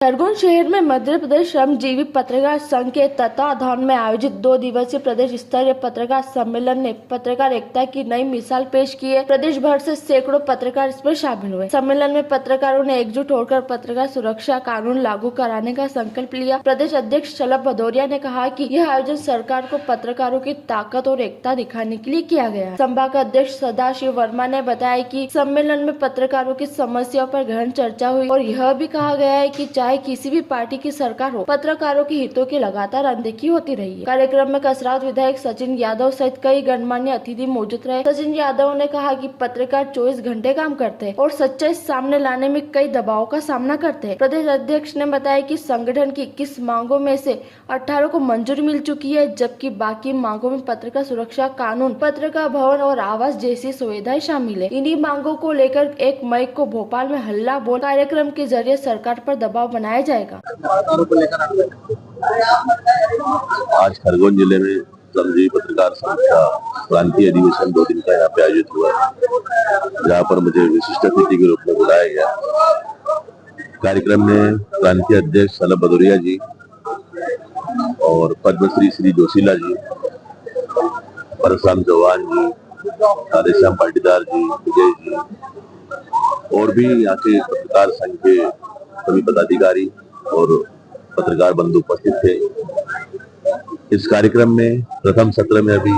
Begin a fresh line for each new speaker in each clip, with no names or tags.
खरगोन शहर में मध्य प्रदेश श्रमजीवी पत्रकार संघ के तत्वाधान में आयोजित 2 दिवसीय प्रदेश स्तरीय पत्रकार सम्मेलन ने पत्रकार एकता की नई मिसाल पेश की है। प्रदेश भर से सैकड़ों पत्रकार इसमें शामिल हुए। सम्मेलन में पत्रकारों ने एकजुट होकर पत्रकार सुरक्षा कानून लागू कराने का संकल्प लिया। प्रदेश अध्यक्ष शलभ भदौरिया ने कहा कि यह आयोजन सरकार को पत्रकारों की ताकत और एकता दिखाने के लिए किया गया है। संभाग अध्यक्ष सदाशिव वर्मा ने बताया कि सम्मेलन में पत्रकारों की समस्याओं पर गहन चर्चा हुई और यह भी कहा गया है कि चाहे किसी भी पार्टी की सरकार हो, पत्रकारों के हितों की लगातार अनदेखी होती रही है। कार्यक्रम में कसरात विधायक सचिन यादव सहित कई गणमान्य अतिथि मौजूद रहे। सचिन यादव ने कहा कि पत्रकार 24 घंटे काम करते हैं और सच्चाई सामने लाने में कई दबाव का सामना करते हैं। प्रदेश अध्यक्ष ने बताया कि संगठन की 21 मांगों में से 18 को मंजूरी मिल चुकी है, जबकि बाकी मांगों में पत्रकार सुरक्षा कानून, पत्रकार भवन और आवास जैसी सुविधाएं शामिल है। इन्हीं मांगों को लेकर 1 मई को भोपाल में हल्ला बोल कार्यक्रम के जरिए सरकार पर दबाव बनाया जाएगा।
आज खरगोन जिले में श्रमजीवी पत्रकार संघ का प्रांतीय अधिवेशन 2 दिन का यहाँ पे आयोजित हुआ, जहाँ पर मुझे विशिष्ट अतिथि के रूप में बुलाया गया। कार्यक्रम में प्रांतीय अध्यक्ष शलभ भदौरिया जी और पद्मश्री श्री जोशीला जी, परशुराम चौहान जी, राधेश्याम पाटीदार जी, विजय जी और भी यहाँ के पत्रकार संघ के सभी पदाधिकारी और पत्रकार बंधु उपस्थित थे। इस कार्यक्रम में प्रथम सत्र में अभी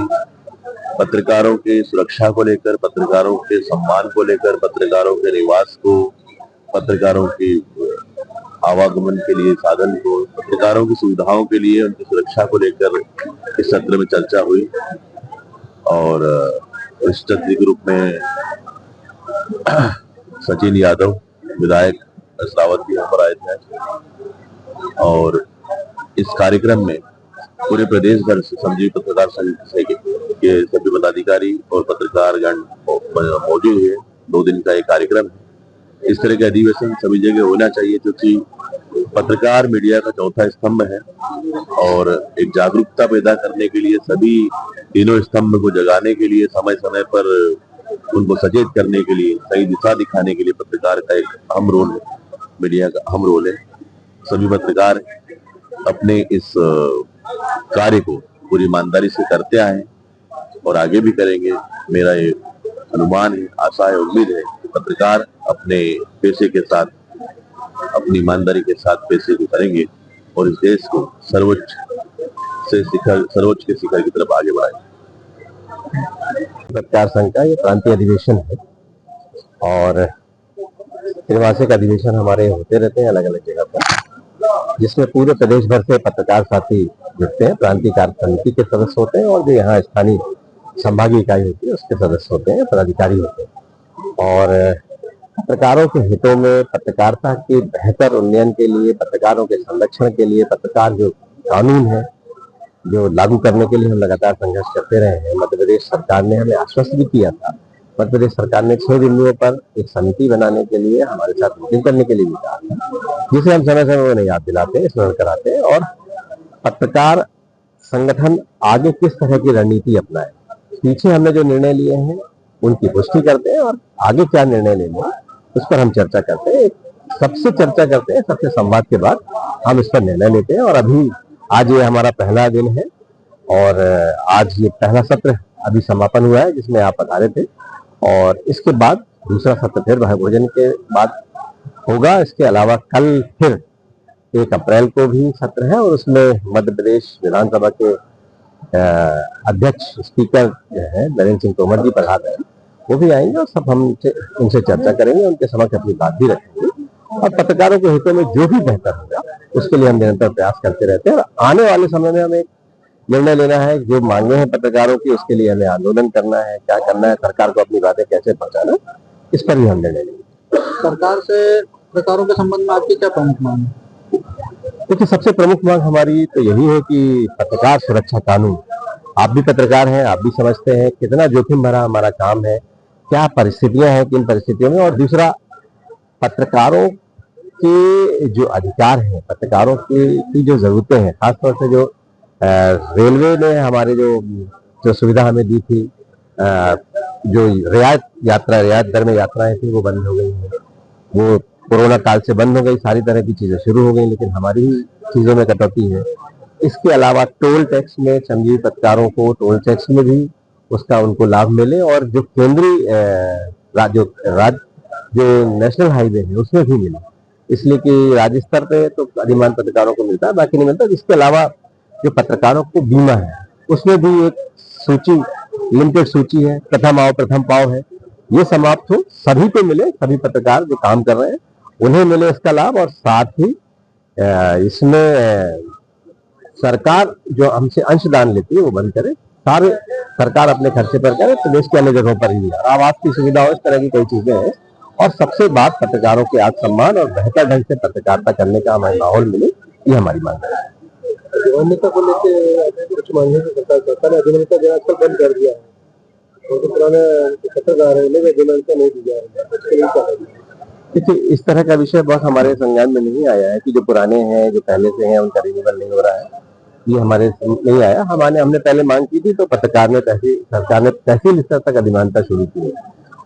पत्रकारों के सुरक्षा को लेकर, पत्रकारों के सम्मान को लेकर, पत्रकारों के निवास को, पत्रकारों की आवागमन के लिए साधन को, पत्रकारों की सुविधाओं के लिए उनकी सुरक्षा को लेकर इस सत्र में चर्चा हुई और विशिष्ट अतिथि के रूप में सचिन यादव विधायक रावत भी यहाँ पर आए थे और इस कार्यक्रम में पूरे प्रदेश भर से श्रमजीवी पत्रकार संघ के सभी पदाधिकारी और पत्रकारगण मौजूद हुए। 2 दिन का एक कार्यक्रम है। इस तरह के अधिवेशन सभी जगह होना चाहिए, क्योंकि पत्रकार मीडिया का चौथा स्तंभ है और एक जागरूकता पैदा करने के लिए, सभी तीनों स्तंभ को जगाने के लिए, समय समय पर उनको सचेत करने के लिए, सही दिशा दिखाने के लिए पत्रकार का एक अहम रोल है, मीडिया का अहम रोल है। सभी पत्रकार अपने इस कार्य को पूरी ईमानदारी से करते आए और आगे भी करेंगे। मेरा ये अनुमान है, आशा है, उम्मीद है कि पत्रकार अपने पेशे के साथ, अपनी ईमानदारी के साथ पेशे को करेंगे और इस देश को सर्वोच्च के शिखर की तरफ आगे बढ़ाएंगे।
पत्रकार संघ का ये प्रांतीय अधिवेशन है और त्रिमासिक अधिवेशन हमारे होते रहते हैं अलग अलग जगह पर, जिसमें पूरे प्रदेश भर से पत्रकार साथी जुड़ते हैं। प्रांतीय कार्य समिति के सदस्य होते हैं और जो यहाँ स्थानीय संभागीय इकाई होती है उसके सदस्य होते हैं, पदाधिकारी होते हैं। और पत्रकारों के हितों में, पत्रकारिता के बेहतर उन्नयन के लिए, पत्रकारों के संरक्षण के लिए, पत्रकार जो कानून है जो लागू करने के लिए हम लगातार संघर्ष करते रहे हैं। मध्य प्रदेश सरकार ने हमें आश्वस्त भी किया था। मध्य प्रदेश सरकार ने 6 बिंदुओं पर एक समिति बनाने के लिए हमारे साथ मीटिंग करने के लिए भी कहा था, जिसे हम समय समय उन्हें याद दिलाते, स्मरण कराते हैं और पत्रकार संगठन आगे किस तरह की रणनीति अपनाए, पीछे हमने जो निर्णय लिए हैं उनकी पुष्टि करते हैं और आगे क्या निर्णय लेंगे उस पर हम चर्चा करते हैं। सबसे चर्चा करते हैं, सबसे संवाद के बाद हम इस पर निर्णय लेते हैं। और अभी आज ये हमारा पहला दिन है और आज ये पहला सत्र अभी समापन हुआ है, जिसमें आप पधारे थे और इसके बाद दूसरा सत्र फिर भोजन के बाद होगा। इसके अलावा कल फिर 1 अप्रैल को भी सत्र है और उसमें मध्य प्रदेश विधानसभा के अध्यक्ष स्पीकर जो है नरेंद्र सिंह तोमर जी पधार रहे हैं, वो भी आएंगे और सब हम उनसे चर्चा करेंगे, उनके समक्ष अपनी बात भी रखेंगे और पत्रकारों के हितों में जो भी बेहतर होगा उसके लिए हम निरंतर प्रयास करते रहते हैं। और आने वाले समय में हमें निर्णय लेना है, जो मांगे हैं पत्रकारों की उसके लिए हमें आंदोलन करना है, क्या करना है, सरकार को अपनी बातें कैसे पहुंचाना, इस पर भी हम निर्णय लेंगे।
सरकार से पत्रकारों के संबंध में आपकी क्या प्रमुख मांग है?
देखिए, सबसे प्रमुख मांग हमारी तो यही है कि पत्रकार सुरक्षा कानून, आप भी पत्रकार हैं, आप भी समझते हैं कितना जोखिम भरा हमारा काम है, क्या परिस्थितियां हैं, किन परिस्थितियों में। और दूसरा, पत्रकारों के जो अधिकार हैं, पत्रकारों की जो जरूरतें हैं, खासतौर से जो रेलवे ने हमारे जो सुविधा हमें दी थी, जो रियायत दर में यात्राएं थी वो बंद हो गई हैं, वो कोरोना काल से बंद हो गई, सारी तरह की चीजें शुरू हो गई, लेकिन हमारी ही चीजों में कटौती है। इसके अलावा टोल टैक्स में श्रमजीवी पत्रकारों को टोल टैक्स में भी उसका उनको लाभ मिले, और जो केंद्रीय जो नेशनल हाईवे है उसमें भी मिले, इसलिए कि राज्य स्तर पे तो अधिमान पत्रकारों को मिलता है, बाकी नहीं मिलता। इसके अलावा जो पत्रकारों को बीमा है उसमें भी एक सूची, लिमिटेड सूची है, प्रथम आओ प्रथम पाओ है, ये समाप्त हो, सभी को मिले, सभी पत्रकार जो काम कर रहे हैं उन्हें मिले इसका लाभ। और साथ ही इसमें सरकार जो हमसे अंशदान लेती है वो बंद करे, सारे सरकार अपने खर्चे पर करे, प्रदेश के अन्य जगहों पर ही आवास की सुविधा हो, इस तरह की कई चीजें हैं। और सबसे बात पत्रकारों के आत्मसम्मान और बेहतर ढंग से पत्रकारिता करने का हमारे माहौल मिले, ये हमारी मांग है। अधिमान्यता को लेकर कुछ मांगे सरकार ने अधिमान्यता देना आजकल बंद कर दिया है, तो पुराने पत्रकार है अधिमान्यता नहीं दी जा रही है। देखिए, इस तरह का विषय बहुत हमारे संज्ञान में नहीं आया है कि जो पुराने हैं, जो पहले से हैं, उनका रिन्यूअल नहीं हो रहा है, ये हमारे नहीं आया। हमने पहले मांग की थी तो सरकार ने तहसील स्तर तक अधिमानता शुरू की,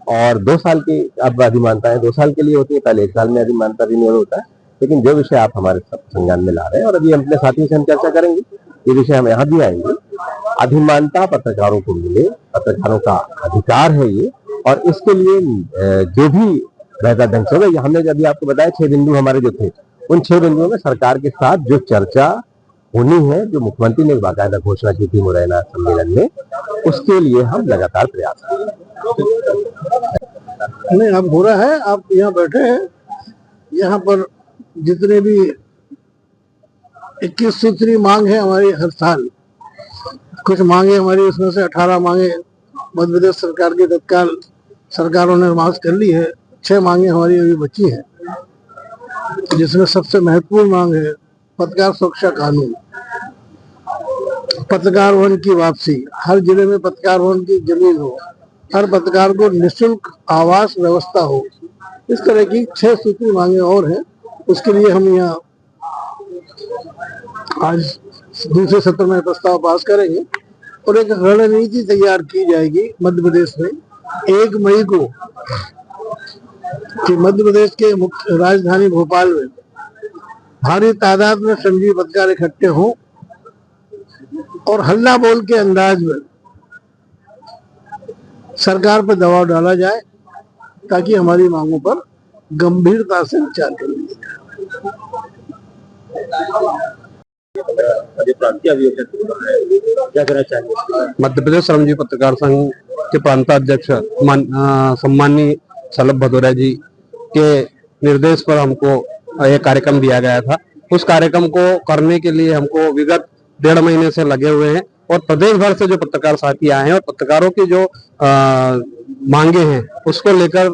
और 2 साल की अब अधिमानताएं 2 साल के लिए होती है, पहले 1 साल में अधिमानता रिन्यूअल होता है। लेकिन जो विषय आप हमारे संज्ञान में ला रहे हैं और अभी अपने साथियों से हम चर्चा करेंगे, ये विषय हम यहाँ भी आएंगे। अधिमानता पत्रकारों को मिले, पत्रकारों का अधिकार है ये, और इसके लिए जो भी बेहतर ढंग से होगा, हमने अभी आपको बताया 6 बिंदु हमारे जो थे, उन 6 बिंदुओं में सरकार के साथ जो चर्चा होनी है, जो मुख्यमंत्री ने बाकायदा घोषणा की थी मुरैना सम्मेलन में, उसके लिए हम लगातार प्रयास करेंगे।
नहीं, अब हो रहा है, आप यहाँ बैठे हैं, यहाँ पर जितने भी 21 सूत्री मांग है हमारी हर साल, कुछ मांगे हमारी, उसमें से 18 मांगे मध्य प्रदेश सरकार की तत्काल सरकारों ने मांग कर ली है, 6 मांगे हमारी अभी बची है, जिसमें सबसे महत्वपूर्ण मांग है पत्रकार सुरक्षा कानून, पत्रकार भवन की वापसी, हर जिले में पत्रकार भवन की जमीन हो, हर पत्रकार को निःशुल्क आवास व्यवस्था हो, इस तरह की 6 सूत्री मांगे और हैं। उसके लिए हम यहाँ आज दूसरे सत्र में प्रस्ताव पास करेंगे और एक रणनीति तैयार की जाएगी मध्य प्रदेश में 1 मई को, कि मध्य प्रदेश के मुख्य राजधानी भोपाल में भारी तादाद में श्रमजीवी पत्रकार इकट्ठे हों और हल्ला बोल के अंदाज में सरकार पर दबाव डाला जाए, ताकि हमारी मांगों पर गंभीरता से विचार कर लिया जाए।
क्या कहना चाहिए?
मध्य प्रदेश श्रमजीवी पत्रकार संघ के प्रांताध्यक्ष सम्माननीय शलभ भदौरिया जी के निर्देश पर हमको यह कार्यक्रम दिया गया था। उस कार्यक्रम को करने के लिए हमको विगत 1.5 महीने से लगे हुए हैं, और प्रदेश भर से जो पत्रकार साथी आए हैं और पत्रकारों की जो मांगे हैं उसको लेकर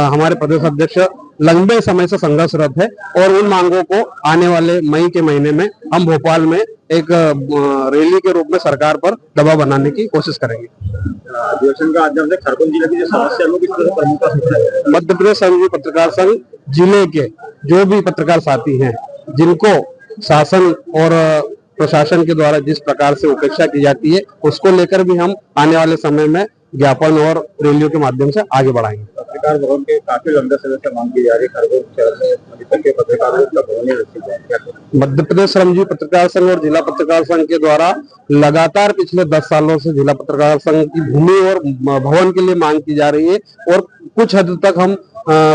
हमारे प्रदेश अध्यक्ष लंबे समय से संघर्षरत है, और उन मांगों को आने वाले मई के महीने में हम भोपाल में एक रैली के रूप में सरकार पर दबाव बनाने की कोशिश करेंगे।
अधिवेशन का माध्यम से खरगोन जिले की जो समस्या है, किस तरह प्रमुखता से
मध्य प्रदेश श्रमजीवी पत्रकार संघ जिले के जो भी पत्रकार साथी हैं, जिनको शासन और प्रशासन के द्वारा जिस प्रकार से उपेक्षा की जाती है, उसको लेकर भी हम आने वाले समय में ज्ञापन और रैलियों के माध्यम से आगे बढ़ाएंगे।
पत्रकार भवन के काफी लंबे समय से मांग की जा रही है, खरगोन शहर में अभी तक के पत्रकारों का भवन नहीं रखी।
मध्य प्रदेश श्रमजीवी पत्रकार संघ और जिला पत्रकार संघ के द्वारा लगातार पिछले 10 सालों से जिला पत्रकार संघ की भूमि और भवन के लिए मांग की जा रही है, और कुछ हद तक हम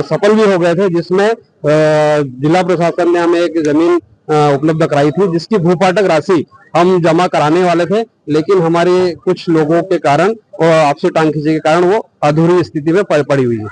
सफल भी हो गए थे, जिसमें जिला प्रशासन ने हमें एक जमीन उपलब्ध कराई थी, जिसकी भूपाटक राशि हम जमा कराने वाले थे, लेकिन हमारे कुछ लोगों के कारण और आपसी टांग खींचे के कारण वो अधूरी स्थिति में पड़ी हुई है।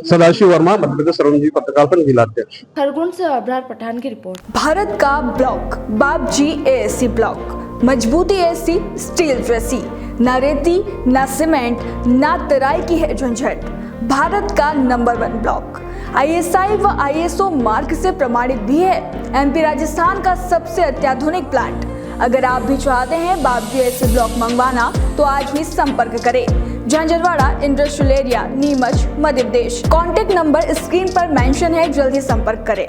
सदाशिव वर्मा, मध्य प्रदेश श्रमजीवी पत्रकार संघ जिलाध्यक्ष।
खरगोन से अबरार पठान की रिपोर्ट।
भारत का ब्लॉक बाबजी एएससी ब्लॉक, मजबूती ऐसी स्टील जैसी, न रेती न सीमेंट न तराई की है झंझट। भारत का नंबर 1 ब्लॉक ISI व ISO मार्क से प्रमाणित भी है। MP राजस्थान का सबसे अत्याधुनिक प्लांट। अगर आप भी चाहते हैं बाबजी एएससी ब्लॉक मंगवाना, तो आज ही संपर्क करें। Jhanjharwada industrial area, Neemuch, Madhya Pradesh. Contact number screen पर मेंशन है, जल्दी संपर्क करें।